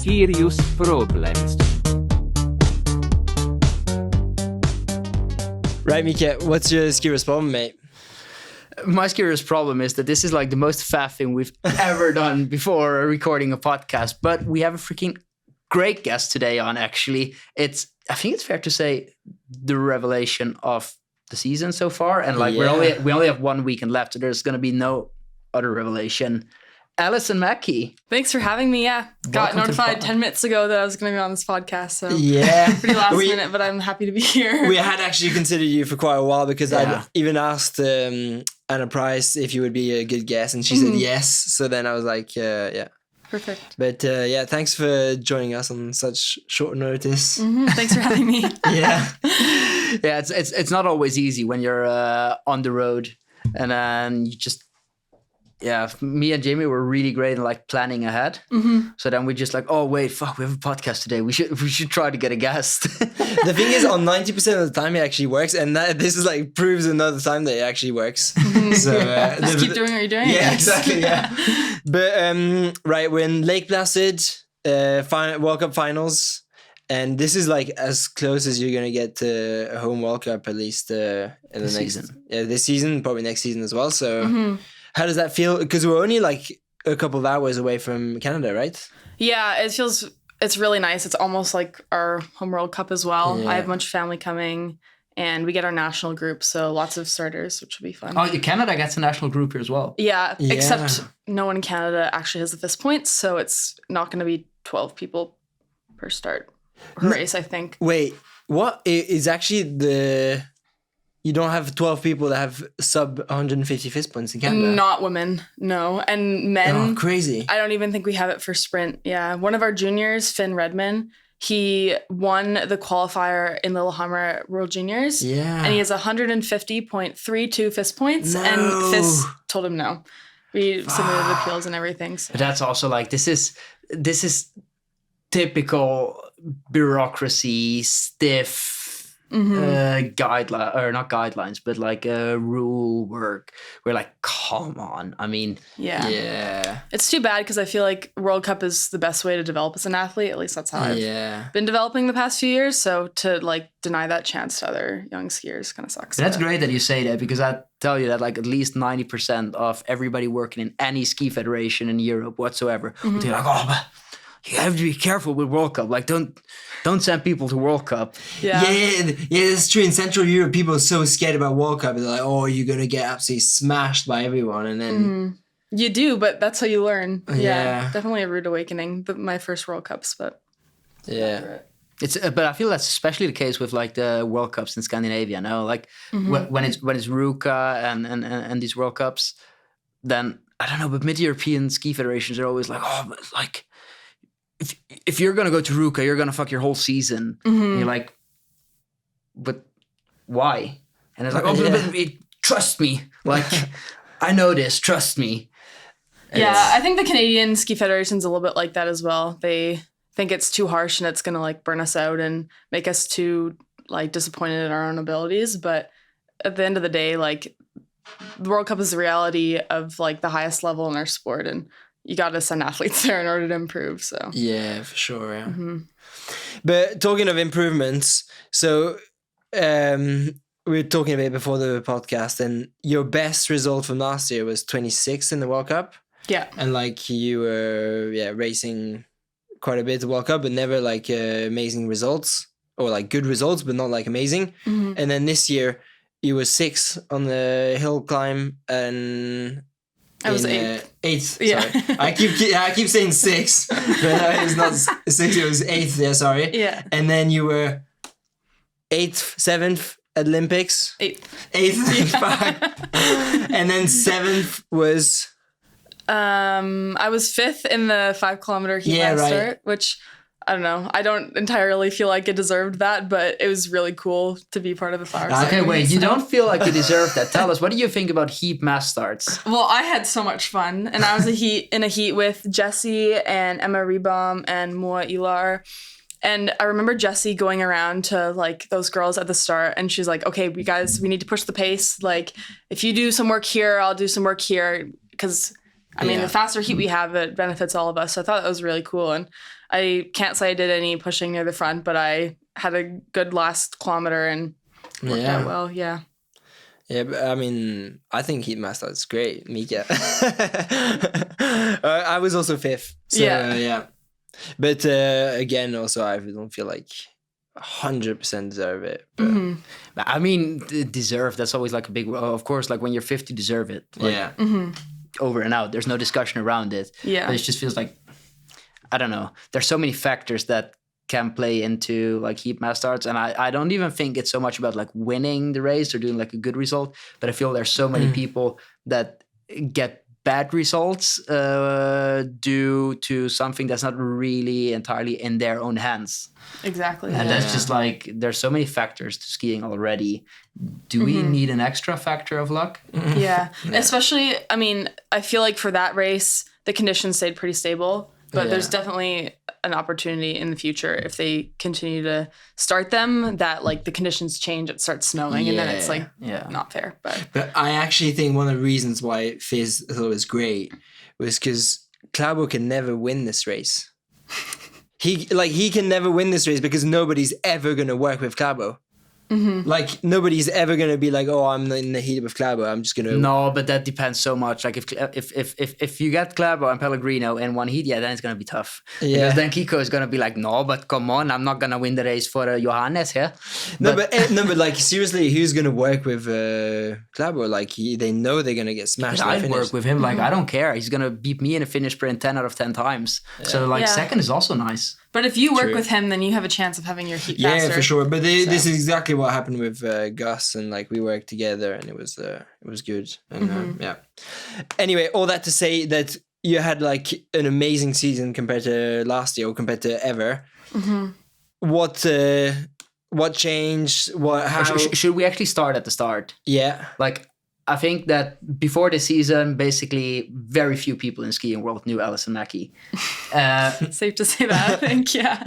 Skirious Problems. Right, Mika, what's your Skirious problem, mate? My Skirious problem is that this is like the most faff thing we've ever done before recording a podcast. But we have a freaking great guest today on, actually. I think it's fair to say the revelation of the season so far. And like we only have 1 weekend left, so there's going to be no other revelation. Alison Mackie. Thanks for having me. Yeah, got notified 10 minutes ago that I was going to be on this podcast. So pretty last minute, but I'm happy to be here. We had actually considered you for quite a while because I even asked Anna Price if you would be a good guest, and she said yes. So then I was like, yeah. Perfect. But thanks for joining us on such short notice. Thanks for having me. Yeah. Yeah, it's not always easy when you're on the road, and then you just me and Jamie were really great in like planning ahead. So then we just like, oh wait, fuck, we have a podcast today. We should try to get a guest. The thing is, on 90% of the time it actually works, and this is like proves another time that it actually works. So just keep doing what you're doing. Yeah, exactly. Yeah. But right, we're in Lake Placid, World Cup finals. And this is like as close as you're gonna get to a home World Cup, at least in the next season. Yeah, this season, probably next season as well. So, how does that feel? Because we're only like a couple of hours away from Canada, right? Yeah, it's really nice. It's almost like our home World Cup as well. Yeah. I have a bunch of family coming, and we get our national group, so lots of starters, which will be fun. Oh, Canada gets a national group here as well. Yeah, except no one in Canada actually has the FIS points, so it's not going to be 12 people per start. Race, I think. Wait, what is actually you don't have 12 people that have sub 150 FIS points in Canada? Not women, no. And men. Oh, crazy. I don't even think we have it for sprint. Yeah. One of our juniors, Finn Redman, he won the qualifier in Lillehammer World Juniors. Yeah. And he has 150.32 FIS points. No. And FIS told him no. We submitted appeals and everything. So. But that's also like, this is typical bureaucracy, stiff guideline, or not guidelines, but like rule work. We're like, come on. I mean, yeah. It's too bad because I feel like World Cup is the best way to develop as an athlete. At least that's how I've been developing the past few years. So to like deny that chance to other young skiers kind of sucks. That's great that you say that, because I tell you that like at least 90% of everybody working in any ski federation in Europe whatsoever, they're like, oh, but you have to be careful with World Cup. Like, don't send people to World Cup. Yeah, it's true. In Central Europe, people are so scared about World Cup. They're like, oh, you're going to get absolutely smashed by everyone. And then... You do, but that's how you learn. Yeah. Definitely a rude awakening. My first World Cups, but... Yeah. But I feel that's especially the case with like the World Cups in Scandinavia. No, like when it's Ruka and these World Cups, then I don't know. But mid-European ski federations are always like, oh, but like if you're gonna go to Ruka, you're gonna fuck your whole season. And you're like, but why? And it's like, but trust me. Like, I know this. Trust me. Yeah, I think the Canadian Ski Federation's a little bit like that as well. They think it's too harsh and it's gonna like burn us out and make us too like disappointed in our own abilities. But at the end of the day, like the World Cup is the reality of like the highest level in our sport, and you got to send athletes there in order to improve. So yeah, for sure. Yeah. But talking of improvements, so we were talking a bit before the podcast, and your best result from last year was 26th in the World Cup. Yeah, and like you were racing quite a bit at the World Cup, but never like amazing results, or like good results, but not like amazing. And then this year you were 6th on the hill climb, and I was 8th. 8th. Yeah. Sorry. I keep saying 6, but it was not 6. It was 8th. Yeah, sorry. Yeah. And then you were 8th, 7th at Olympics. 8th. 8th. And then 7th was. I was 5th in the 5 kilometer heat start, which I don't know. I don't entirely feel like it deserved that, but it was really cool to be part of the flower. Okay, wait. You don't feel like you deserve that? Tell us. What do you think about heat mass starts? Well, I had so much fun, and I was in a heat with Jessie and Emma Rebaum and Moa Ilar. And I remember Jessie going around to like those girls at the start, and she's like, "Okay, we guys, we need to push the pace. Like, if you do some work here, I'll do some work here, because I mean, the faster heat we have, it benefits all of us. So I thought that was really cool. And I can't say I did any pushing near the front, but I had a good last kilometer and worked out well. Yeah. Yeah, but I mean, I think heat master is great, Mika. I was also 5th. So, yeah. But again, also, I don't feel like 100% deserve it. But. I mean, deserve, that's always like a big, of course, like when you're 50, deserve it. Like, over and out. There's no discussion around it. Yeah. But it just feels like, I don't know. There's so many factors that can play into like heat mass starts, and I don't even think it's so much about like winning the race or doing like a good result, but I feel there's so many people that get bad results due to something that's not really entirely in their own hands. Exactly. And that's just like, there's so many factors to skiing already. Do we need an extra factor of luck? Yeah. Especially, I mean, I feel like for that race, the conditions stayed pretty stable, but there's definitely an opportunity in the future if they continue to start them that like the conditions change, it starts snowing, and then it's like not fair. But I actually think one of the reasons why Fizz thought it was great was because Klæbo can never win this race. He can never win this race because nobody's ever gonna work with Klæbo. Like nobody's ever gonna be like, oh, I'm in the heat with Klæbo, I'm just gonna. No, but that depends so much. Like if you get Klæbo and Pellegrino in one heat, then it's gonna be tough. Because then Kiko is gonna be like, no, but come on, I'm not gonna win the race for Johannes here. But like seriously, who's gonna work with Klæbo? Like they know they're gonna get smashed. I'd work with him. Like I don't care. He's gonna beat me in a finish sprint 10 out of 10 times. So like second is also nice. But if you work with him, then you have a chance of having your heat faster. Yeah, for sure. But this is exactly what happened with Gus, and like we worked together, and it was good. And anyway, all that to say that you had like an amazing season compared to last year or compared to ever. What changed? How should we actually start at the start? Yeah, like. I think that before the season, basically very few people in skiing world knew Alison Mackie. Safe to say that, I think, yeah.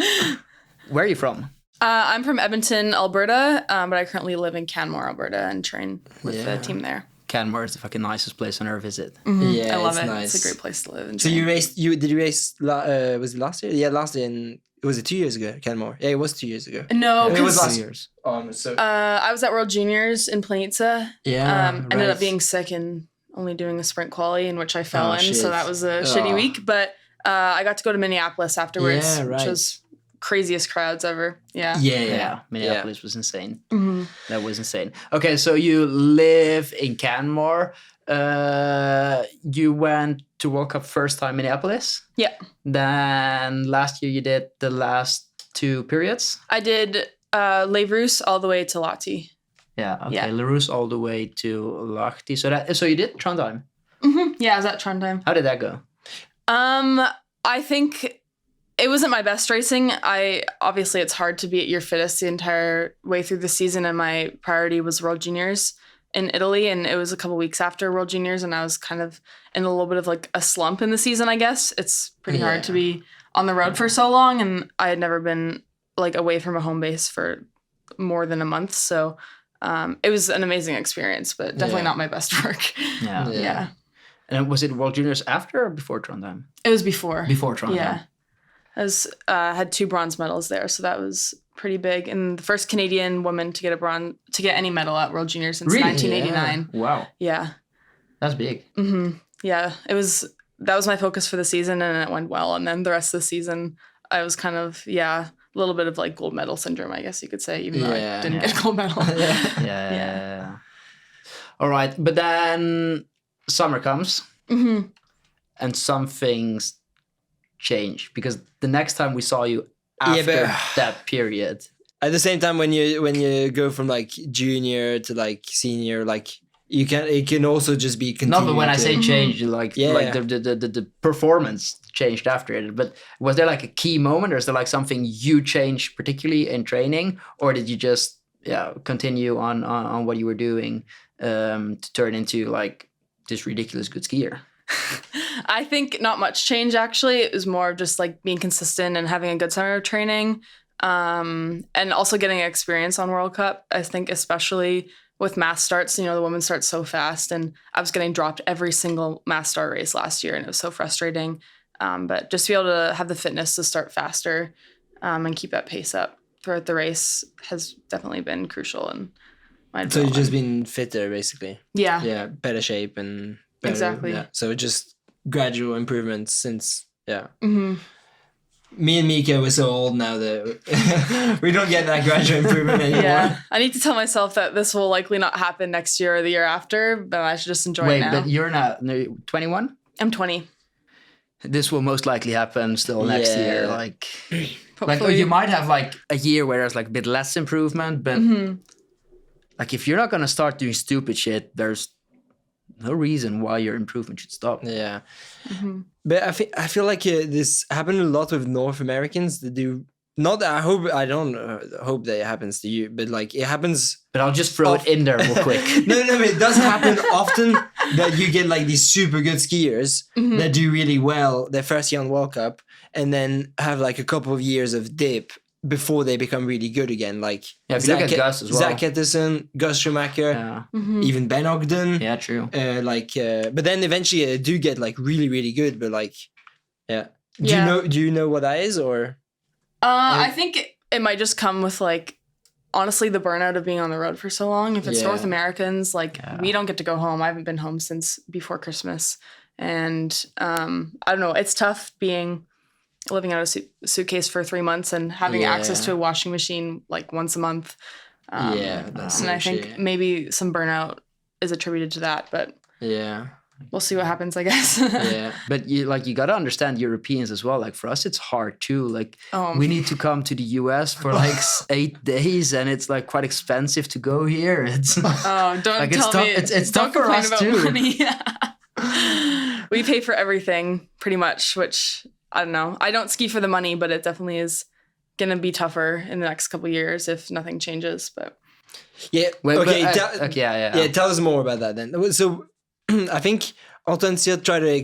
Where are you from? I'm from Edmonton, Alberta, but I currently live in Canmore, Alberta, and train with the team there. Canmore is the fucking nicest place on earth, is it? Yeah, I love it. Nice. It's a great place to live. And so you raced? Did you race? Was it last year? Yeah, last year. Was it 2 years ago, Canmore? Yeah, it was 2 years ago. No, it was last year. I was at World Juniors in Planica. Yeah, ended up being sick and only doing a sprint quali, in which I fell in. Shit. So that was a shitty week. But I got to go to Minneapolis afterwards, which was craziest crowds ever. Yeah. Minneapolis was insane. That was insane. Okay, so you live in Canmore. You went to World Cup first time in Minneapolis. Yeah. Then last year you did the last 2 periods. I did Les Russes all the way to Lahti. Yeah. Okay. Yeah. Les Russes all the way to Lahti. So you did Trondheim. Yeah, I was at Trondheim. How did that go? I think it wasn't my best racing. Obviously it's hard to be at your fittest the entire way through the season, and my priority was World Juniors in Italy, and it was a couple weeks after World Juniors, and I was kind of in a little bit of like a slump in the season, I guess. It's pretty hard to be on the road for so long, and I had never been like away from a home base for more than a month, so it was an amazing experience, but definitely not my best work. Yeah. And was it World Juniors after or before Trondheim? It was before. Before Trondheim. Yeah. I had 2 bronze medals there, so that was pretty big, and the first Canadian woman to get any medal at World Juniors since 1989. Yeah. Wow. Yeah. That's big. Yeah, that was my focus for the season, and it went well. And then the rest of the season, I was kind of a little bit of like gold medal syndrome, I guess you could say, even though I didn't get a gold medal. Yeah. All right, but then summer comes, and some things change, because the next time we saw you after that period, at the same time, when you go from like junior to like senior, like it can also just be continued. No, but when I say change, like the performance changed after it. But was there like a key moment, or is there like something you changed particularly in training, or did you just continue on what you were doing to turn into like this ridiculous good skier? I think not much change, actually. It was more of just like being consistent and having a good summer of training, and also getting experience on World Cup. I think especially with mass starts, the women start so fast, and I was getting dropped every single mass start race last year, and it was so frustrating. But just to be able to have the fitness to start faster and keep that pace up throughout the race has definitely been crucial in my development. So you've just been fitter, basically. Yeah. Yeah, better shape and better, Exactly. Yeah. So just gradual improvements since, yeah. Mm-hmm. Me and Mika were so old now that we don't get that gradual improvement anymore. Yeah, I need to tell myself that this will likely not happen next year or the year after, but I should just enjoy it now. Wait, but you're not 21? I'm 20. This will most likely happen still next Yeah. year. Like Hopefully. you might have like a year where there's like a bit less improvement, but like if you're not gonna start doing stupid shit, there's no reason why your improvement should stop. Yeah. But I feel like this happened a lot with North Americans that do not. I don't hope that it happens to you, but like it happens. But I'll just throw it in there real quick. No, it does happen often that you get like these super good skiers that do really well their first year on World Cup and then have like a couple of years of dip before they become really good again. Like If you look at Gus as well. Zach Etterson, Gus Schumacher, Yeah. even Ben Ogden. Yeah, true. But then eventually they do get like really, really good. But like, yeah. Yeah. Do you know what that is or? I think it might just come with like, honestly, the burnout of being on the road for so long. If it's Yeah. North Americans, like we don't get to go home. I haven't been home since before Christmas. And I don't know, it's tough living out of a suitcase for 3 months and having access to a washing machine like once a month. That's and I think shit. maybe some burnout is attributed to that, but Yeah. we'll see what happens, I guess. Yeah. But you got to understand Europeans as well. Like for us, it's hard too. Like we need to come to the US for like 8 days, and it's like quite expensive to go here. It's Oh, don't Like, tell it's tough- me. it's don't tough for complain us about too. money. We pay for everything pretty much, which I don't know. I don't ski for the money, but it definitely is gonna be tougher in the next couple of years if nothing changes. But Yeah. Wait, okay. but, okay, yeah. Yeah. Tell us more about that then. So I think Hortensia tried to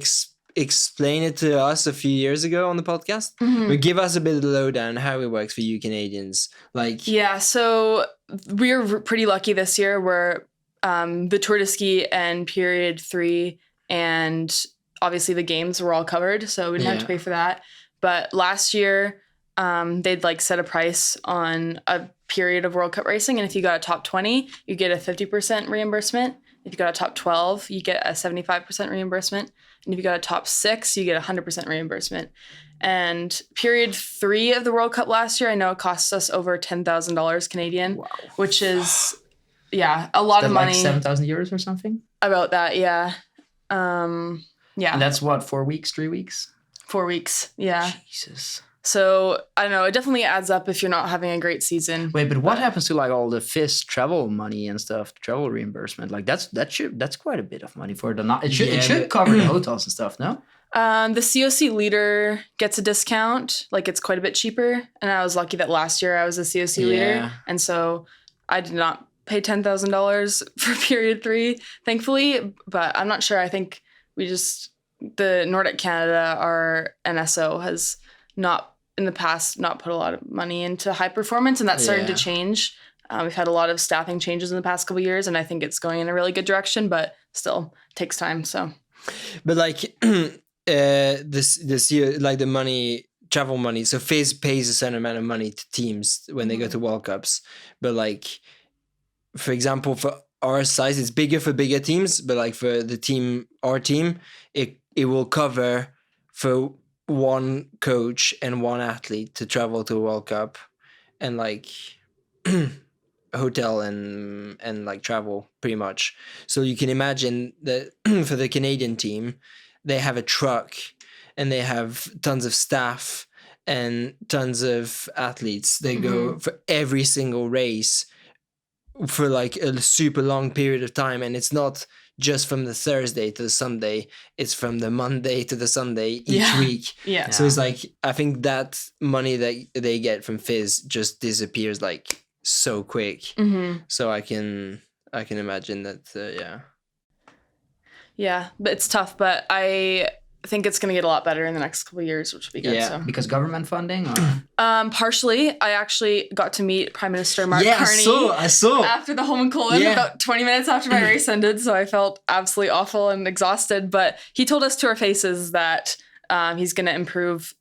explain it to us a few years ago on the podcast. But give us a bit of the lowdown how it works for you Canadians. Like, yeah, so we're pretty lucky this year where the Tour de Ski and Period 3 and obviously the games were all covered, so we didn't have to pay for that. But last year, they'd like set a price on a period of World Cup racing, and if you got a top 20, you get a 50% reimbursement. If you got a top 12, you get a 75% reimbursement. And if you got a top 6, you get 100% reimbursement. And period 3 of the World Cup last year, I know it cost us over $10,000 Canadian, which is, a lot of money. Like 7,000 euros or something? About that, yeah. And that's what, 4 weeks, 3 weeks? 4 weeks, yeah. Jesus. So, I don't know, it definitely adds up if you're not having a great season. Wait, but what happens to like all the FIS travel money and stuff, travel reimbursement? Like that's quite a bit of money for the it should cover the hotels and stuff, no? The COC leader gets a discount, like it's quite a bit cheaper. And I was lucky that last year I was a COC leader. And so I did not pay $10,000 for period 3, thankfully. But I'm not sure. I think the Nordic Canada, our NSO, has in the past not put a lot of money into high performance, and that's starting to change. We've had a lot of staffing changes in the past couple of years, and I think it's going in a really good direction, but still takes time. So, but like this year, like the money, travel money. So FIS pays a certain amount of money to teams when they go to World Cups. But like, for example, for our size, it's bigger for bigger teams. But like for our team, it will cover for one coach and one athlete to travel to a World Cup and like hotel and like travel pretty much. So you can imagine that for the Canadian team, they have a truck and they have tons of staff and tons of athletes. They go for every single race for like a super long period of time, and it's not just from the Thursday to the Sunday, it's from the Monday to the Sunday each week. Yeah. So it's like, I think that money that they get from FIS just disappears like so quick. So I can imagine that, Yeah, but it's tough. But I think it's going to get a lot better in the next couple of years, which will be good. Yeah. So. Because government funding? Or? Partially. I actually got to meet Prime Minister Mark Yeah, Carney I saw. after the Holmenkollen about 20 minutes after my race ended, so I felt absolutely awful and exhausted. But he told us to our faces that he's going to improve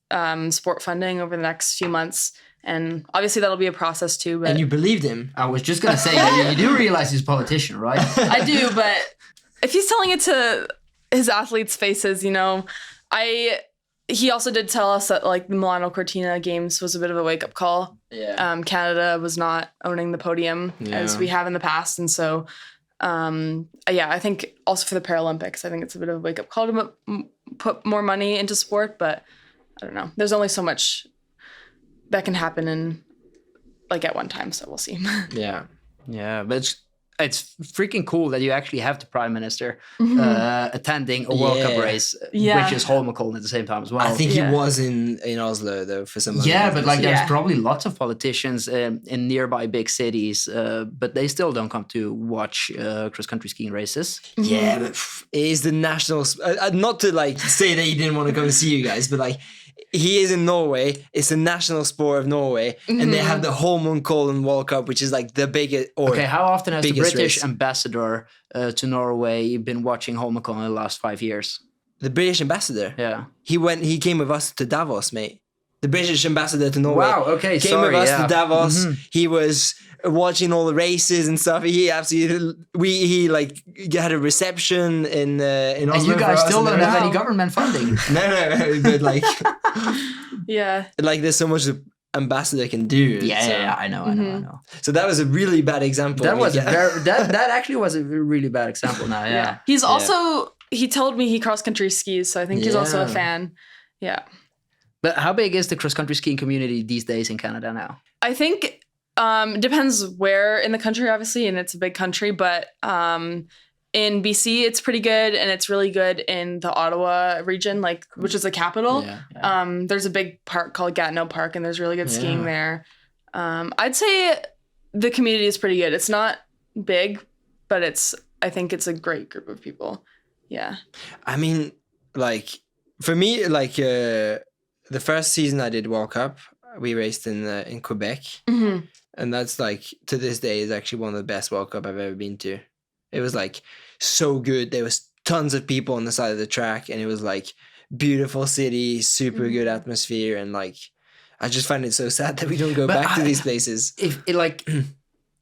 sport funding over the next few months. And obviously that'll be a process too. But And you believed him. I was just going to say, you do realize he's a politician, right? I do, but if he's telling it to his athletes' faces, you know, he also did tell us that like the Milano Cortina Games was a bit of a wake-up call. Yeah. Canada was not owning the podium as we have in the past. And so, I think also for the Paralympics, I think it's a bit of a wake-up call to put more money into sport, but I don't know. There's only so much that can happen in like at one time, so we'll see. Yeah. Yeah, but it's freaking cool that you actually have the Prime Minister attending a World Cup race, which is Holmenkollen at the same time as well. I think he was in Oslo though for some. Yeah, but like there's probably lots of politicians in nearby big cities, but they still don't come to watch cross-country skiing races. Yeah, but it is the national. Not to like say that he didn't want to come and see you guys, but like. He is in Norway. It's the national sport of Norway, and they have the Holmenkollen World Cup, which is like the biggest. Okay, how often has the British race. ambassador to Norway been watching Holmenkollen in the last 5 years? The British ambassador. Yeah, he came with us to Davos, mate. The British ambassador to Norway. Wow. Okay. Came with us to Davos. He was watching all the races and stuff. He absolutely. He like had a reception in Oslo. And you guys still don't have any government funding. No, but like. Yeah. Like there's so much the ambassador can do. Yeah, I know. So that was a really bad example. That was that actually was a really bad example now. Yeah. He's also he told me he cross-country skis, so I think he's also a fan. Yeah. But how big is the cross-country skiing community these days in Canada now? I think depends where in the country, obviously, and it's a big country, but in BC, it's pretty good, and it's really good in the Ottawa region, like which is the capital. Yeah. There's a big park called Gatineau Park, and there's really good skiing there. I'd say the community is pretty good. It's not big, but I think it's a great group of people. Yeah. I mean, like for me, like the first season I did World Cup, we raced in Quebec, and that's like to this day is actually one of the best World Cup I've ever been to. It was like so good. There was tons of people on the side of the track, and it was like beautiful city, super good atmosphere, and like I just find it so sad that we don't go back to these places. If it like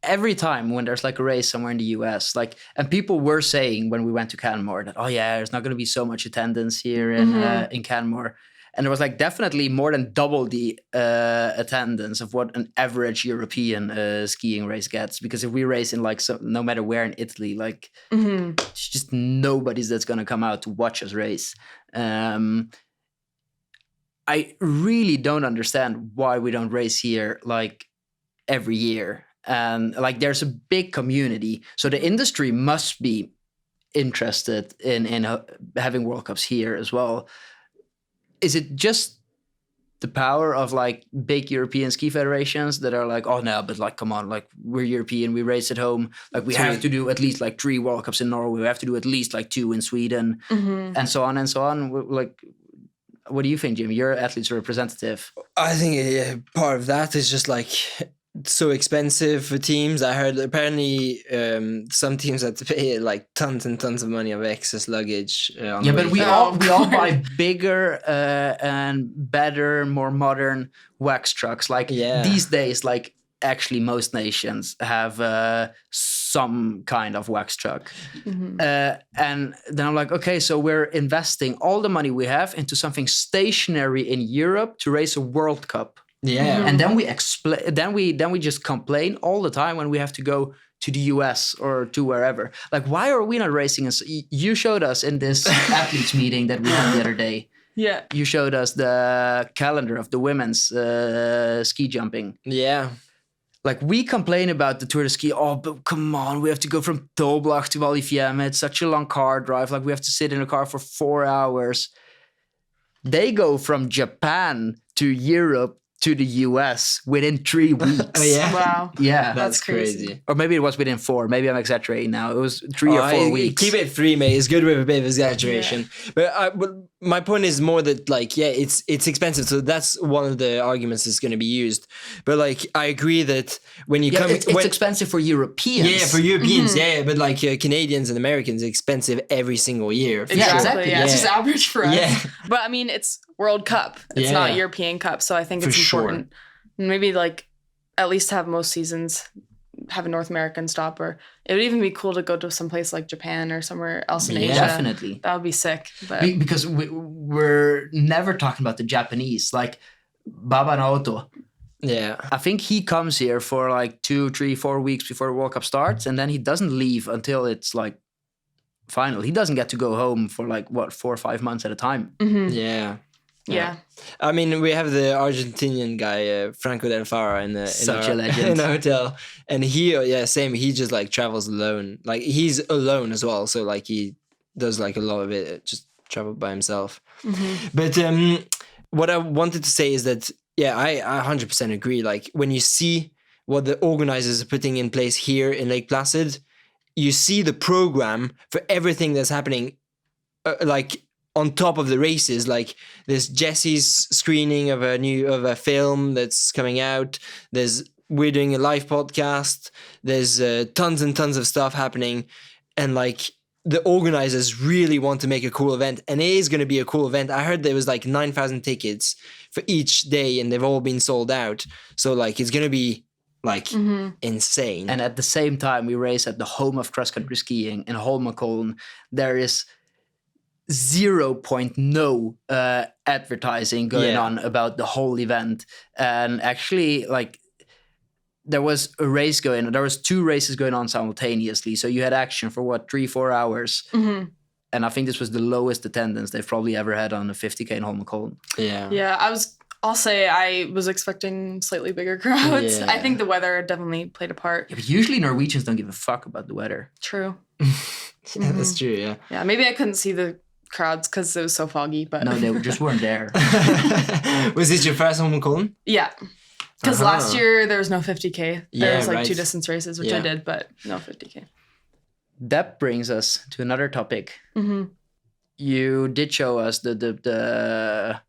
every time when there's like a race somewhere in the US, like, and people were saying when we went to Canmore that there's not going to be so much attendance here in Canmore. And there was like definitely more than double the attendance of what an average European skiing race gets. Because if we race in like no matter where in Italy, like it's just nobody's that's gonna come out to watch us race. I really don't understand why we don't race here like every year. And like there's a big community, so the industry must be interested in having World Cups here as well. Is it just the power of like big European ski federations that are like, oh no, but like, come on, like we're European, we race at home. Like we have to do at least like 3 World Cups in Norway. We have to do at least like 2 in Sweden and so on and so on. Like, what do you think, Jim? You're athlete's representative. I think part of that is just like so expensive for teams. I heard apparently some teams have to pay like tons and tons of money of excess luggage. But we all buy bigger and better, more modern wax trucks. Like these days, like actually most nations have some kind of wax truck. And then I'm like, okay, so we're investing all the money we have into something stationary in Europe to race a World Cup. Yeah. And then we just complain all the time when we have to go to the US or to wherever. Like, why are we not racing? You showed us in this athletes meeting that we had the other day. Yeah. You showed us the calendar of the women's ski jumping. Yeah. Like, we complain about the Tour de Ski. Oh, but come on, we have to go from Toblach to Val di Fiemme. It's such a long car drive. Like, we have to sit in a car for 4 hours. They go from Japan to Europe to the US within 3 weeks. Oh, yeah? Wow. Yeah. That's crazy. crazy. Or maybe it was within 4. Maybe I'm exaggerating now. It was 3 or 4 weeks. Keep it 3, mate. It's good with a bit of exaggeration. But my point is more that, like, yeah, it's expensive. So that's one of the arguments that's going to be used. But, like, I agree that when you Yeah, come... it's expensive for Europeans. Yeah, for Europeans, yeah. But, like, Canadians and Americans, it's expensive every single year. For Yeah, sure. exactly. Yeah, it's Yeah. just average for us. Yeah. But I mean, it's World Cup. It's Yeah. not European Cup. So I think it's For sure. important. Maybe like at least have most seasons have a North American stop, or it would even be cool to go to some place like Japan or somewhere else in Asia. Definitely. That would be sick. But Because we're never talking about the Japanese. Like Baba Naoto, Yeah. I think he comes here for like 2, 3, 4 weeks before the World Cup starts, and then he doesn't leave until it's like final. He doesn't get to go home for like 4 or 5 months at a time. Yeah. yeah. I mean, we have the Argentinian guy, Franco Del Fara, in Such our, a legend. in a hotel. And same. He just like travels alone. Like he's alone as well. So like he does like a lot of it, just travel by himself. But what I wanted to say is that, yeah, I 100% agree. Like when you see what the organizers are putting in place here in Lake Placid, you see the program for everything that's happening, like on top of the races. Like there's Jesse's screening of a film that's coming out. We're doing a live podcast. There's tons and tons of stuff happening, and like the organizers really want to make a cool event, and it is going to be a cool event. I heard there was like 9,000 tickets for each day, and they've all been sold out. So like it's going to be like insane. And at the same time, we race at the home of cross-country skiing in Holmenkollen. There is 0.0 advertising going on about the whole event. And actually, like, there was 2 races going on simultaneously. So you had action for 3-4 hours. And I think this was the lowest attendance they've probably ever had on a 50K in Holmenkollen. Yeah. Yeah, I'll say I was expecting slightly bigger crowds. Yeah. I think the weather definitely played a part. Yeah, but usually Norwegians don't give a fuck about the weather. True. Yeah, that's true. Yeah. Yeah, maybe I couldn't see the crowds because it was so foggy, but No, they just weren't there. Was this your first Holmenkollen? yeah. Because last year there was no 50K. There Yeah, was like right. 2 distance races, which I Yeah. did, but no 50K. That brings us to another topic. You did show us the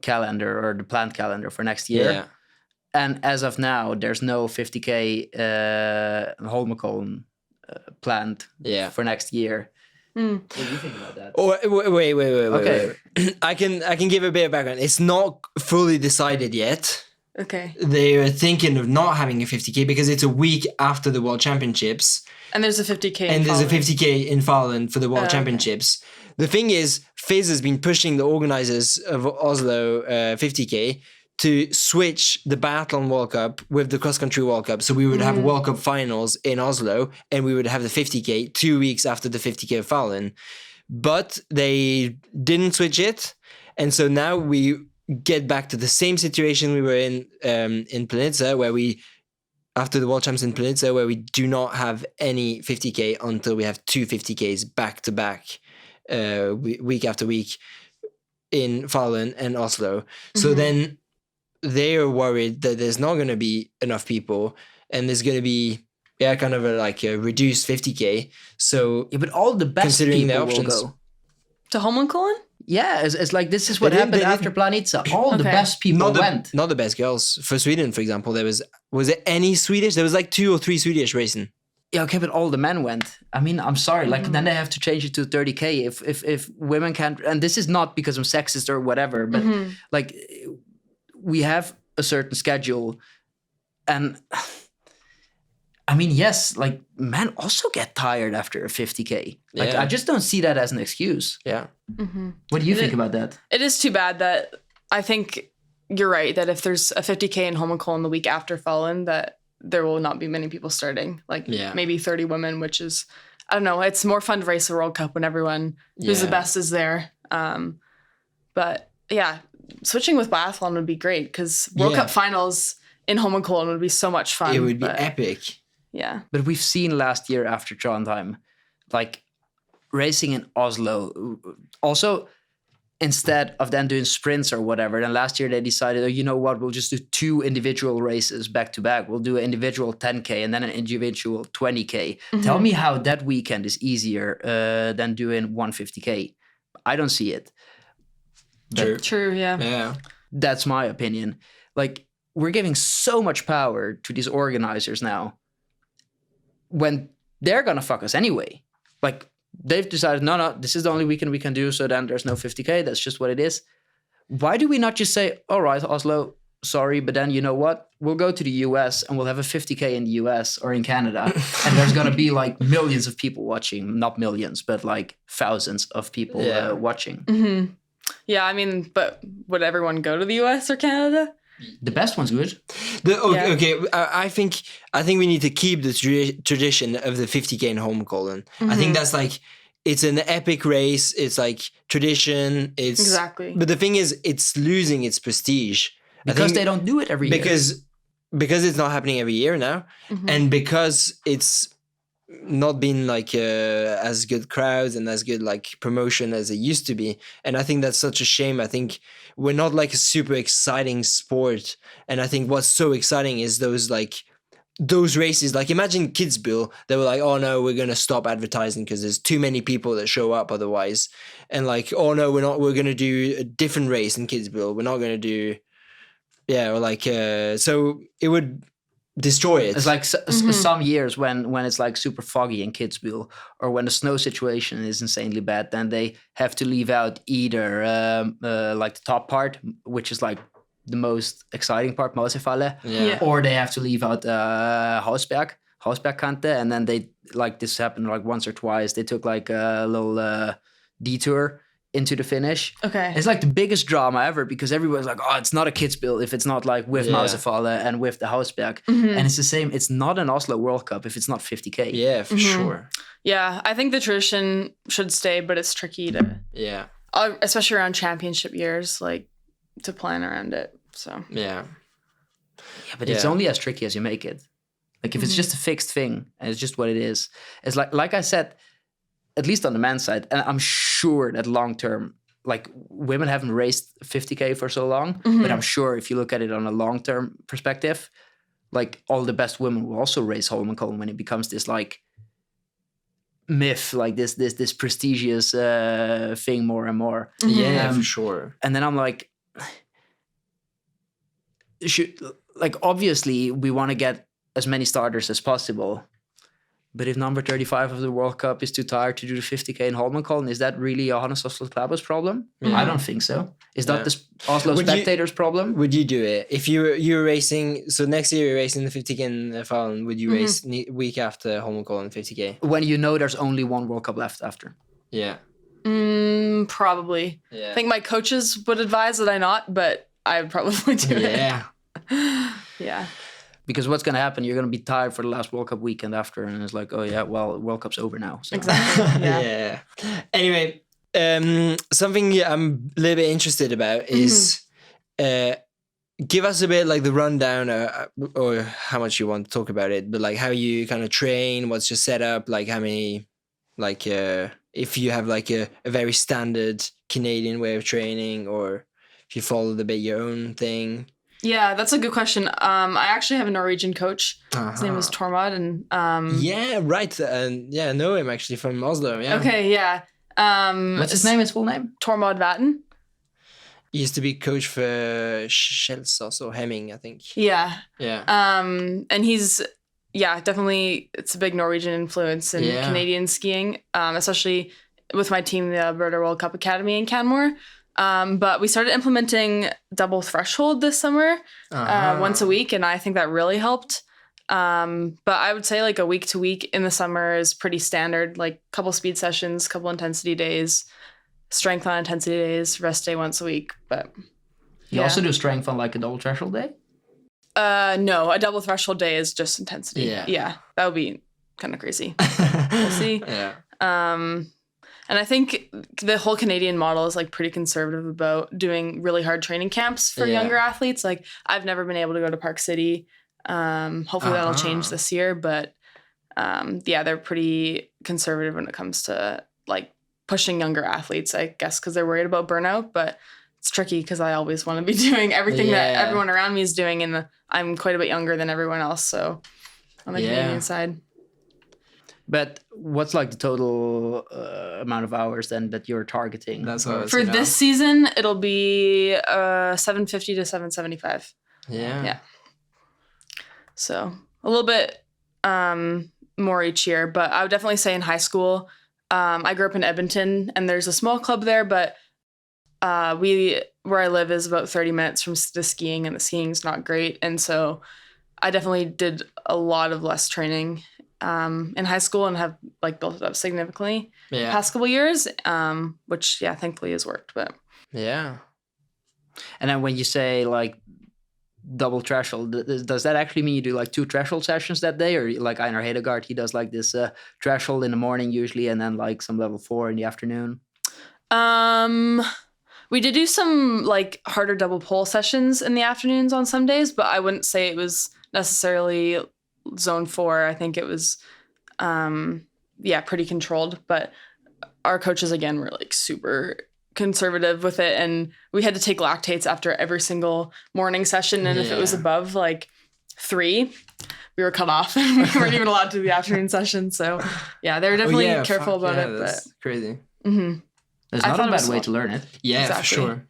calendar or the planned calendar for next year. Yeah. And as of now, there's no 50K Holmenkollen planned for next year. What do you think about that? Oh, wait. Okay. Wait. I can give a bit of background. It's not fully decided yet. Okay. They are thinking of not having a 50K because it's a week after the World Championships. And there's a 50K. And there's a following. 50K in Falun for the World Okay. Championships. The thing is, Fizz has been pushing the organizers of Oslo 50K to switch the biathlon World Cup with the cross-country World Cup. So we would have World Cup finals in Oslo, and we would have the 50K 2 weeks after the 50K of Falun. But they didn't switch it, and so now we get back to the same situation we were in Planica, where we, after the World Champs in Planica, where we do not have any 50K until we have 2 50Ks back to back, week after week in Falun and Oslo. So then they are worried that there's not going to be enough people, and there's going to be kind of a reduced 50K. So Yeah, but all the best considering the people will options. go. To Holmenkollen? Yeah, it's like this is what They didn't- happened they after Planica. All the Okay. best people went. not the best girls. For Sweden, for example, was there any Swedish? There was like 2 or 3 Swedish racing. Yeah, okay, but all the men went. I mean, I'm sorry. Like, then they have to change it to 30K if women can't. And this is not because I'm sexist or whatever, but like, we have a certain schedule, and I mean, yes, like men also get tired after a 50K. Like, Yeah. I just don't see that as an excuse. Yeah. What do you think about that? It is too bad that I think you're right that if there's a 50K in Holmenkollen the week after Falun, that there will not be many people starting. Like maybe 30 women, which is, I don't know, it's more fun to race the World Cup when everyone who's the best is there. But yeah, switching with biathlon would be great because World Cup finals in Holmenkollen would be so much fun. It would be but, epic. Yeah. But we've seen last year after Trondheim, like racing in Oslo. Also, instead of then doing sprints or whatever, then last year they decided, oh, you know what, we'll just do 2 individual races back to back. We'll do an individual 10K and then an individual 20K. Tell me how that weekend is easier than doing 150K. I don't see it. True, yeah. Yeah. That's my opinion. Like, we're giving so much power to these organizers now when they're going to fuck us anyway. Like, they've decided, no, this is the only weekend we can do, so then there's no 50K. That's just what it is. Why do we not just say, all right, Oslo, sorry, but then you know what? We'll go to the US and we'll have a 50K in the US or in Canada. And there's going to be like millions of people watching. Not millions, but like thousands of people watching. Mm-hmm. Yeah, I mean, but would everyone go to the US or Canada? The best one's good. Okay, I think we need to keep the tradition of the 50K in Holmenkollen. I think that's like, it's an epic race. It's like tradition. It's exactly. But the thing is, it's losing its prestige because they don't do it every year. Because it's not happening every year now, and because it's not been like as good crowds and as good like promotion as it used to be. And I think that's such a shame. I think we're not like a super exciting sport. And I think what's so exciting is those races. Like, imagine Kitzbühel, they were like, oh no, we're going to stop advertising because there's too many people that show up otherwise. And like, oh no, we're going to do a different race in Kitzbühel. We're not going to do, so it would destroy it. It's like some years when it's like super foggy in Kitzbühel, or when the snow situation is insanely bad, then they have to leave out either like the top part, which is like the most exciting part, Mausefalle, or they have to leave out Hausbergkante, and then they, like, this happened like once or twice, they took like a little detour into the finish. Okay. It's like the biggest drama ever because everybody's like, oh, it's not a Kitzbühel if it's not like with Mausefalle and with the Hausberg. And it's the same. It's not an Oslo World Cup if it's not 50K. Yeah, for sure. Yeah, I think the tradition should stay, but it's tricky to, especially around championship years, like, to plan around it. So yeah, but it's only as tricky as you make it. Like, if it's just a fixed thing and it's just what it is, it's like I said, at least on the men's side, and I'm sure that long term, like, women haven't raced 50K for so long, but I'm sure if you look at it on a long term perspective, like, all the best women will also race Holmenkollen when it becomes this like myth, like this prestigious thing more and more. Yeah, for sure. And then I'm like, obviously we want to get as many starters as possible. But if number 35 of the World Cup is too tired to do the 50K in Holmenkollen, is that really Johannes Oslo Klabo's problem? I don't think so. Is that the Oslo spectators' problem? Would you do it? If you were racing, so next year you're racing the 50K in Falun, would you race week after Holmenkollen 50K? When you know there's only one World Cup left after. Yeah. Probably. Yeah. I think my coaches would advise that I not, but I would probably do it. Yeah. Yeah. Because what's going to happen? You're going to be tired for the last World Cup weekend after, and it's like, oh yeah, well, World Cup's over now. So. Exactly. Yeah. Anyway, something I'm a little bit interested about is give us a bit like the rundown or how much you want to talk about it, but like how you kind of train, what's your setup, like how many, like if you have like a very standard Canadian way of training, or if you follow a bit your own thing. Yeah, that's a good question. I actually have a Norwegian coach. His name is Tormod, and yeah, right. And I know him actually from Oslo. Yeah. Okay, yeah. What's his name? His full name? Tormod Vatten. He used to be coach for Kjelsås or Hemming, I think. Yeah. Yeah. And he's definitely, it's a big Norwegian influence in Canadian skiing, especially with my team, the Alberta World Cup Academy in Canmore. But we started implementing double threshold this summer, once a week, and I think that really helped. But I would say like a week to week in the summer is pretty standard, like couple speed sessions, couple intensity days, strength on intensity days, rest day once a week. But you also do strength on like a double threshold day? No, a double threshold day is just intensity. Yeah, that would be kind of crazy. We'll see. Yeah. And I think the whole Canadian model is like pretty conservative about doing really hard training camps for younger athletes. Like, I've never been able to go to Park City. Hopefully that'll change this year, but they're pretty conservative when it comes to like pushing younger athletes, I guess, because they're worried about burnout. But it's tricky because I always want to be doing everything that everyone around me is doing, and I'm quite a bit younger than everyone else. So on the Canadian side. But what's like the total amount of hours then that you're targeting? That's what for this season, it'll be 750 to 775. Yeah. So a little bit more each year, but I would definitely say in high school, I grew up in Edmonton, and there's a small club there, but where I live is about 30 minutes from the skiing, and the skiing's not great, and so I definitely did a lot of less training in high school and have like built it up significantly the past couple years, which thankfully has worked. But yeah. And then when you say like double threshold, does that actually mean you do like 2 threshold sessions that day, or like Einar Hedegaard, he does like this threshold in the morning usually, and then like some level 4 in the afternoon? We did do some like harder double pole sessions in the afternoons on some days, but I wouldn't say it was necessarily zone 4. I think it was pretty controlled, but our coaches again were like super conservative with it, and we had to take lactates after every single morning session, and if it was above like 3, we were cut off and we weren't even allowed to do the afternoon session. So they were definitely careful about it. That's crazy. Mm-hmm. There's not a bad way to learn it. Yeah, exactly. for sure.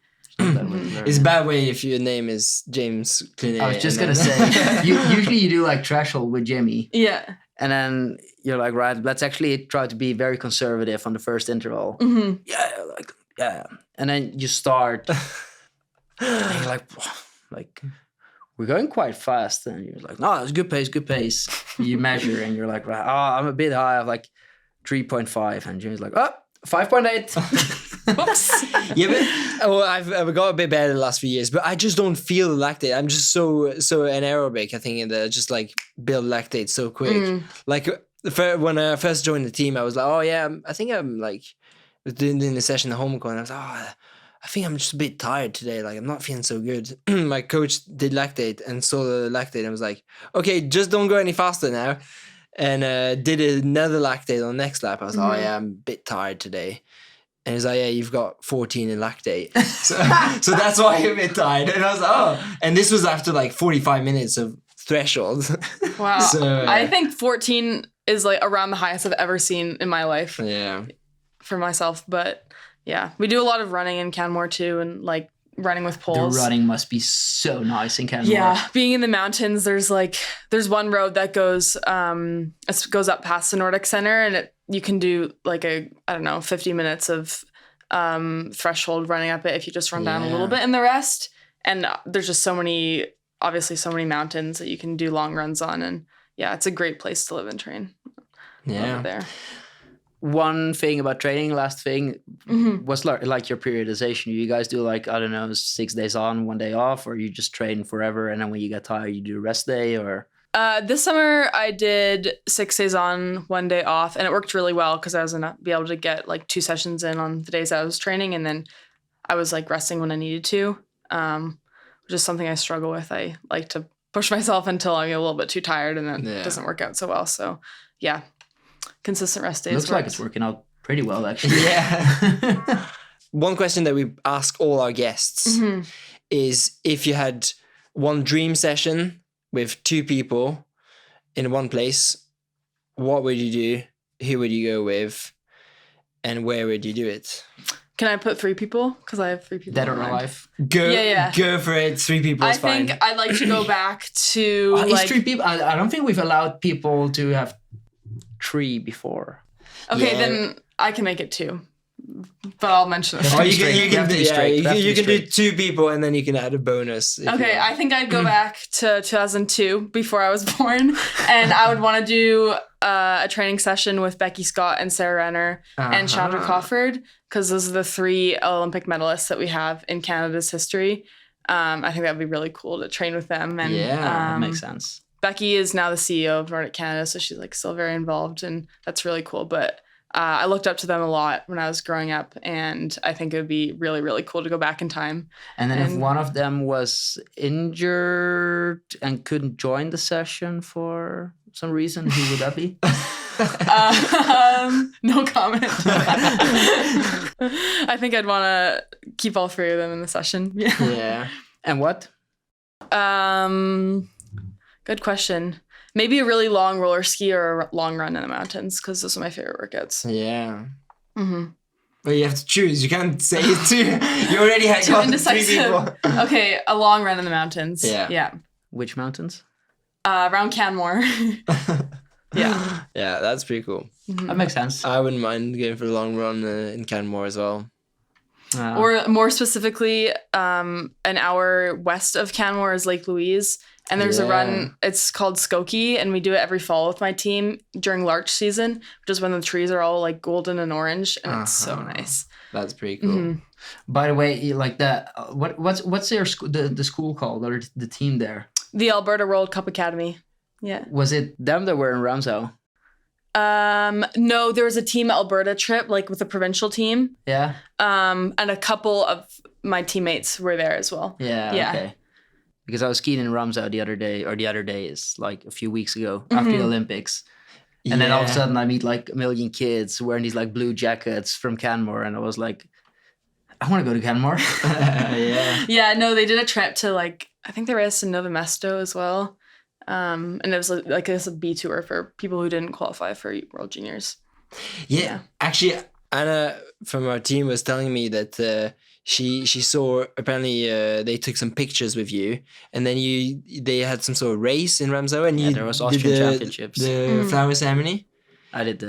It's a bad way if your name is James Clinet. I was just gonna say, usually you do like threshold with Jimmy. Yeah. And then you're like, right, let's actually try to be very conservative on the first interval. Mm-hmm. Yeah. And then you start, and you're like, we're going quite fast. And you're like, no, it's good pace. You measure and you're like, I'm a bit high. I'm like 3.5. And Jimmy's like, 5.8. Whoops. I've got a bit better the last few years, but I just don't feel lactate. I'm just so anaerobic, I think, that just like build lactate so quick. Like when I first joined the team, I was like, I think I'm like doing the session at Holmenkollen. I was like, I think I'm just a bit tired today. Like I'm not feeling so good. My coach did lactate and saw the lactate and was like, okay, just don't go any faster now. And did another lactate on the next lap. I was like, I'm a bit tired today. And he's like, you've got 14 in lactate. So that's why you're a bit tired. And I was like, and this was after like 45 minutes of threshold. Wow. I think 14 is like around the highest I've ever seen in my life. Yeah. For myself. But we do a lot of running in Canmore too, and like running with poles. The running must be so nice in Canmore. Yeah, being in the mountains, there's one road that goes up past the Nordic Center, and you can do like 50 minutes of threshold running up it if you just run down a little bit in the rest. And there's just so many mountains that you can do long runs on, and it's a great place to live and train. Over there. One thing about training, last thing, was like your periodization. You guys do 6 days on, 1 day off, or you just train forever and then when you get tired you do a rest day, or? This summer I did 6 days on, 1 day off, and it worked really well because I was gonna be able to get 2 sessions in on the days I was training, and then I was resting when I needed to, which is something I struggle with. I like to push myself until I'm a little bit too tired, and then it doesn't work out so well. So consistent rest days. Looks like it's working out pretty well, actually. Yeah. One question that we ask all our guests is, if you had one dream session with 2 people in one place, what would you do? Who would you go with? And where would you do it? Can I put 3 people? Because I have 3 people. Dead or alive? Go for it. 3 people is fine. I think I'd like to go back to is 3 people? I don't think we've allowed people to have 3 before. Okay, then I can make it 2. But I'll mention it. You can do 2 people and then you can add a bonus. Okay, I think I'd go back to 2002, before I was born, and I would want to do a training session with Becky Scott and Sarah Renner and Chandra Crawford, because those are the 3 Olympic medalists that we have in Canada's history. I think that would be really cool to train with them. And that makes sense. Becky is now the CEO of Nordic Canada, so she's still very involved, and that's really cool. But I looked up to them a lot when I was growing up, and I think it would be really, really cool to go back in time. And then if one of them was injured and couldn't join the session for some reason, who would that be? No comment. I think I'd want to keep all three of them in the session. Yeah. Yeah. And what? Good question. Maybe a really long roller ski or a long run in the mountains, because those are my favorite workouts. Yeah. Mm-hmm. Well, you have to choose. You can't say it too. You already had got three people. Okay, a long run in the mountains. Yeah. Which mountains? Around Canmore. Yeah. Yeah, that's pretty cool. Mm-hmm. That makes sense. I wouldn't mind going for a long run in Canmore as well. Or more specifically, an hour west of Canmore is Lake Louise. And there's a run, it's called Skokie, and we do it every fall with my team during larch season, which is when the trees are all like golden and orange, and it's so nice. That's pretty cool. Mm-hmm. By the way, like that, what's their the school called, or the team there? The Alberta World Cup Academy. Yeah. Was it them that were in Ramsau? No, there was a Team Alberta trip, like with a provincial team. Yeah. And a couple of my teammates were there as well. Yeah. Okay. Because I was skiing in Ramsau the other day is like a few weeks ago after the Olympics. And then all of a sudden I meet like a million kids wearing these like blue jackets from Canmore. And I was like, I want to go to Canmore. Yeah, no, they did a trip to like, I think they raced in Nova Mesto as well. And it was like a B tour for people who didn't qualify for World Juniors. Yeah. Actually, Anna from our team was telling me that she saw, apparently they took some pictures with you, and then they had some sort of race in Ramsau, and there was Austrian championships. The flower ceremony. I did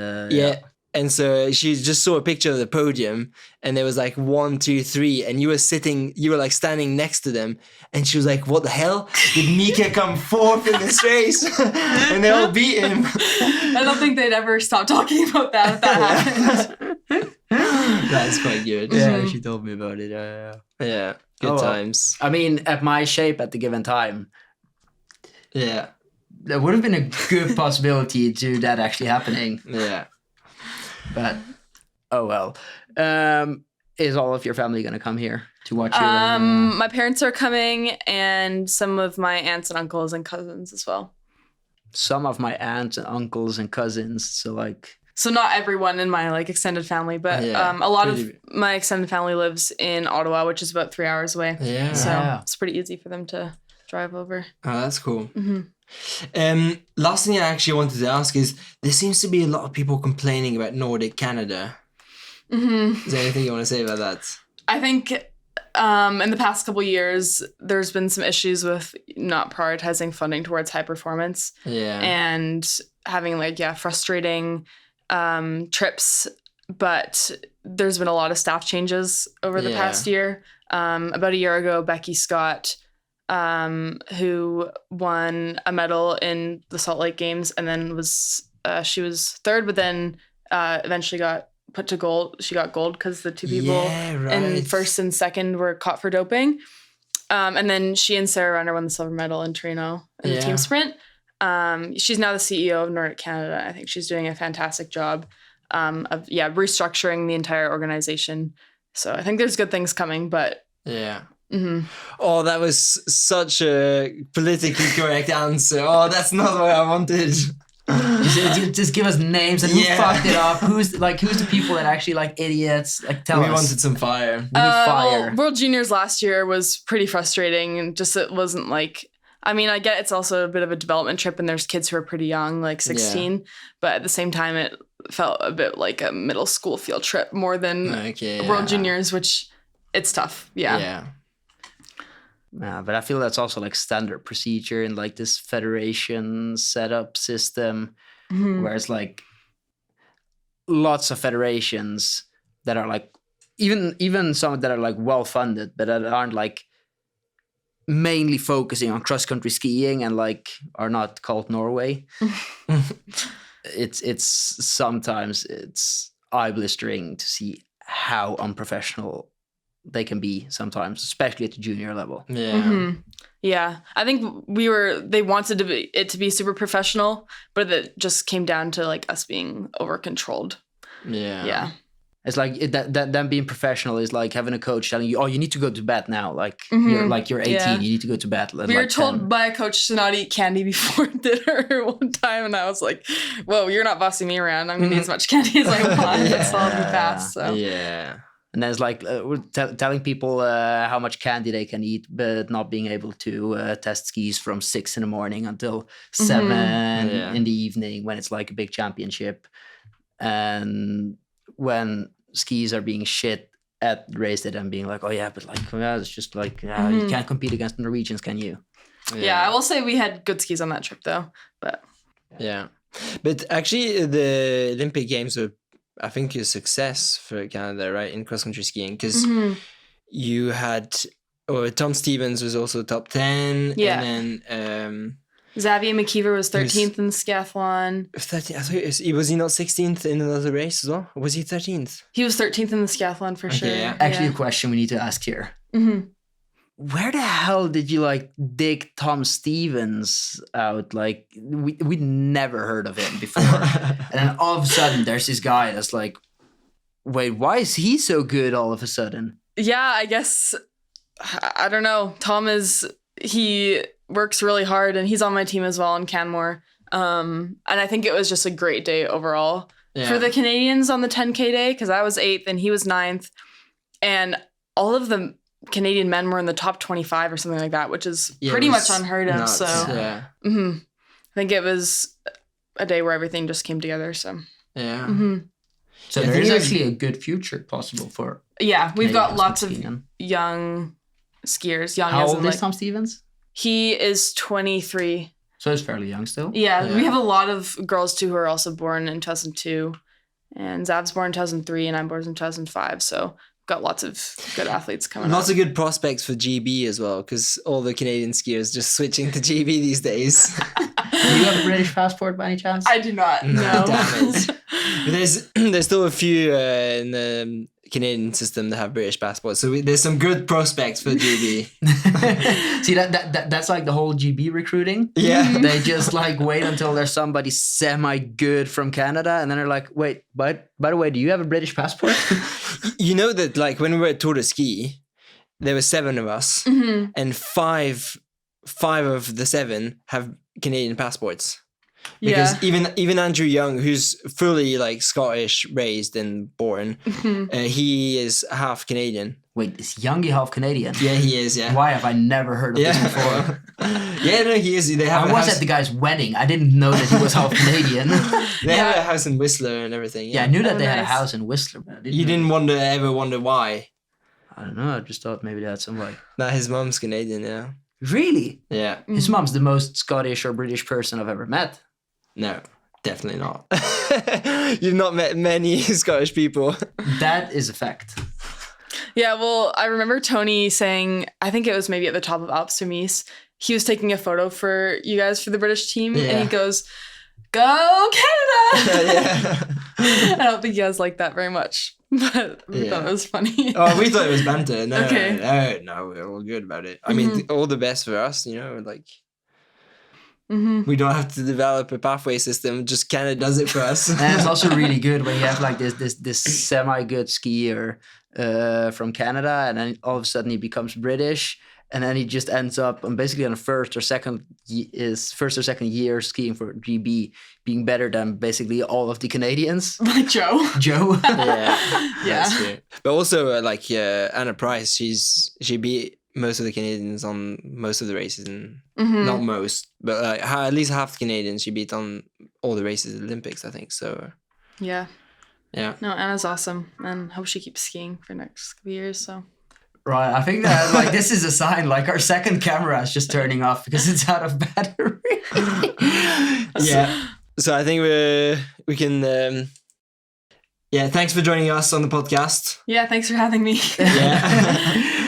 And so she just saw a picture of the podium, and there was like 1, 2, 3, and you were like standing next to them, and she was like, "What the hell? Did Mika come fourth in this race?" And they all beat him. I don't think they'd ever stop talking about that if that happened. That's quite good. Yeah, she told me about it. Yeah, good times. I mean, at my shape at the given time, Yeah, there would have been a good possibility to that actually happening. yeah. But oh well. Is all of your family going to come here to watch you? My parents are coming, and some of my aunts and uncles and cousins as well. Some of my aunts and uncles and cousins. So not everyone in my like extended family, but a lot of my extended family lives in Ottawa, which is about 3 hours away. Yeah. So it's pretty easy for them to drive over. Oh, that's cool. Mm-hmm. Last thing I actually wanted to ask is, there seems to be a lot of people complaining about Nordic Canada. Mm-hmm. Is there anything you want to say about that? I think in the past couple of years, there's been some issues with not prioritizing funding towards high performance. Yeah. And having like, frustrating trips. But there's been a lot of staff changes over the past year. About a year ago, Becky Scott, who won a medal in the Salt Lake Games, and then she was third, but then eventually got put to gold. She got gold because the two people in first and second were caught for doping. And then she and Sarah Runner won the silver medal in Torino in the team sprint. She's now the CEO of Nordic Canada. I think she's doing a fantastic job of restructuring the entire organization. So I think there's good things coming, but Mm-hmm. Oh, that was such a politically correct answer. Oh, that's not what I wanted. Just give us names and who fucked it up. Who's the people that actually like idiots? Like tell us. We wanted some fire. We need fire. Well, World Juniors last year was pretty frustrating, and just it wasn't like. I mean, I get it's also a bit of a development trip, and there's kids who are pretty young, like 16. But at the same time, it felt a bit like a middle school field trip more than World Juniors, which it's tough. Yeah. Yeah, but I feel that's also like standard procedure in like this federation setup system, where it's like lots of federations that are like even some that are like well funded, but that aren't like mainly focusing on cross country skiing and like are not called Norway. It's sometimes it's eye blistering to see how unprofessional they can be sometimes, especially at the junior level. Yeah, I think they wanted it to be super professional, but it just came down to like us being over controlled. Yeah. It's like them being professional is like having a coach telling you, "Oh, you need to go to bed now." Like you're 18, Yeah. you need to go to bed. We were told by a coach to not eat candy before dinner one time, and I was like, "Whoa, you're not bossing me around. I'm gonna eat as much candy as I want. That's all I'll be fast." So Yeah. And then it's like we're telling people how much candy they can eat, but not being able to test skis from 6 a.m. until 7 in the evening when it's like a big championship. And when skis are being shit at the race, then being like, oh yeah, but like it's just like you can't compete against the Norwegians, can you? Yeah, I will say we had good skis on that trip though. But but actually the Olympic Games were, I think, a success for Canada, right, in cross-country skiing, because you had, Tom Stevens was also top 10, and then Xavier McKeever was 13th in the skiathlon. 13th, I thought was he not 16th in another race as well? Or was he 13th? He was 13th in the skiathlon for sure. Yeah. Actually, a question we need to ask here. Where the hell did you like dig Tom Stevens out? Like we never heard of him before. And then all of a sudden there's this guy that's like, wait, why is he so good all of a sudden? Yeah, I guess, I don't know. Tom he works really hard, and he's on my team as well in Canmore. And I think it was just a great day overall for the Canadians on the 10K day, because I was 8th and he was 9th. And all of the Canadian men were in the top 25 or something like that, which is pretty much unheard of. Nuts. So Yeah. I think it was a day where everything just came together. So So there is actually a good future possible for we've got lots of skiing. young skiers. How old is Tom Stevens? He is 23. So he's fairly young still. Yeah, we have a lot of girls too who are also born in 2002, and Zav's born in 2003, and I'm born in 2005. So got lots of good athletes coming. Lots of good prospects for GB as well, because all the Canadian skiers just switching to GB these days. Do you have a British passport by any chance? I do not. No. Damn it. But there's still a few in the Canadian system that have British passports, so there's some good prospects for GB. See that's like the whole GB recruiting. Yeah, they just like wait until there's somebody semi good from Canada, and then they're like, wait, but by the way, do you have a British passport? You know that like when we were at Tour de Ski, there were 7 of us, and five of the 7 have Canadian passports. Because even Andrew Young, who's fully like Scottish raised and born, he is half Canadian. Wait, is Youngie half Canadian? Yeah, he is. Yeah. Why have I never heard of this before? No, he is. They have. I was at the guy's wedding. I didn't know that he was half Canadian. They have a house in Whistler and everything. Yeah, I knew that they had a house in Whistler, but I didn't ever wonder why. I don't know. I just thought maybe they had some like. Nah, his mom's Canadian. Yeah. Really? Yeah. His mom's the most Scottish or British person I've ever met. No, definitely not. You've not met many Scottish people. That is a fact. Yeah, well, I remember Tony saying, I think it was maybe at the top of Alps Suisse, he was taking a photo for you guys for the British team, and he goes, "Go Canada!" I don't think you guys like that very much, but we thought it was funny. Oh, we thought it was banter. No, Okay. no, we're all good about it. I mean, all the best for us, like... We don't have to develop a pathway system, just Canada does it for us. And it's also really good when you have like this semi-good skier from Canada, and then all of a sudden he becomes British, and then he just ends up on basically on the first or second year skiing for GB, being better than basically all of the Canadians. Like Joe. Yeah, that's true. But also Anna Price, she beat most of the Canadians on most of the races, and not most, but at least half the Canadians she beat on all the races at the Olympics, I think. So yeah. No, Anna's awesome, and hope she keeps skiing for next couple years. So right, I think that like this is a sign. Like our second camera is just turning off because it's out of battery. Yeah. So I think we can. Yeah, thanks for joining us on the podcast. Yeah, thanks for having me. Yeah.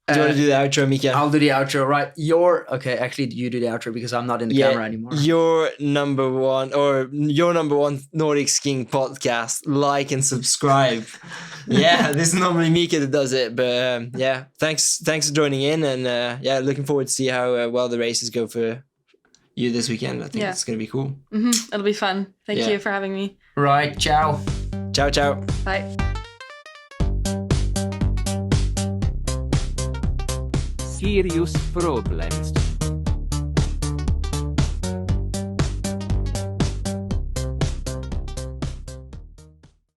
Do you want to do the outro, Mika? I'll do the outro, right? Actually, you do the outro because I'm not in the camera anymore. Your number one Nordic skiing podcast. Like and subscribe. This is normally Mika that does it, but thanks for joining in, and looking forward to see how well the races go for you this weekend. I think it's going to be cool. It'll be fun. Thank you for having me. Right, ciao. Ciao, ciao. Bye. Skirious Problems.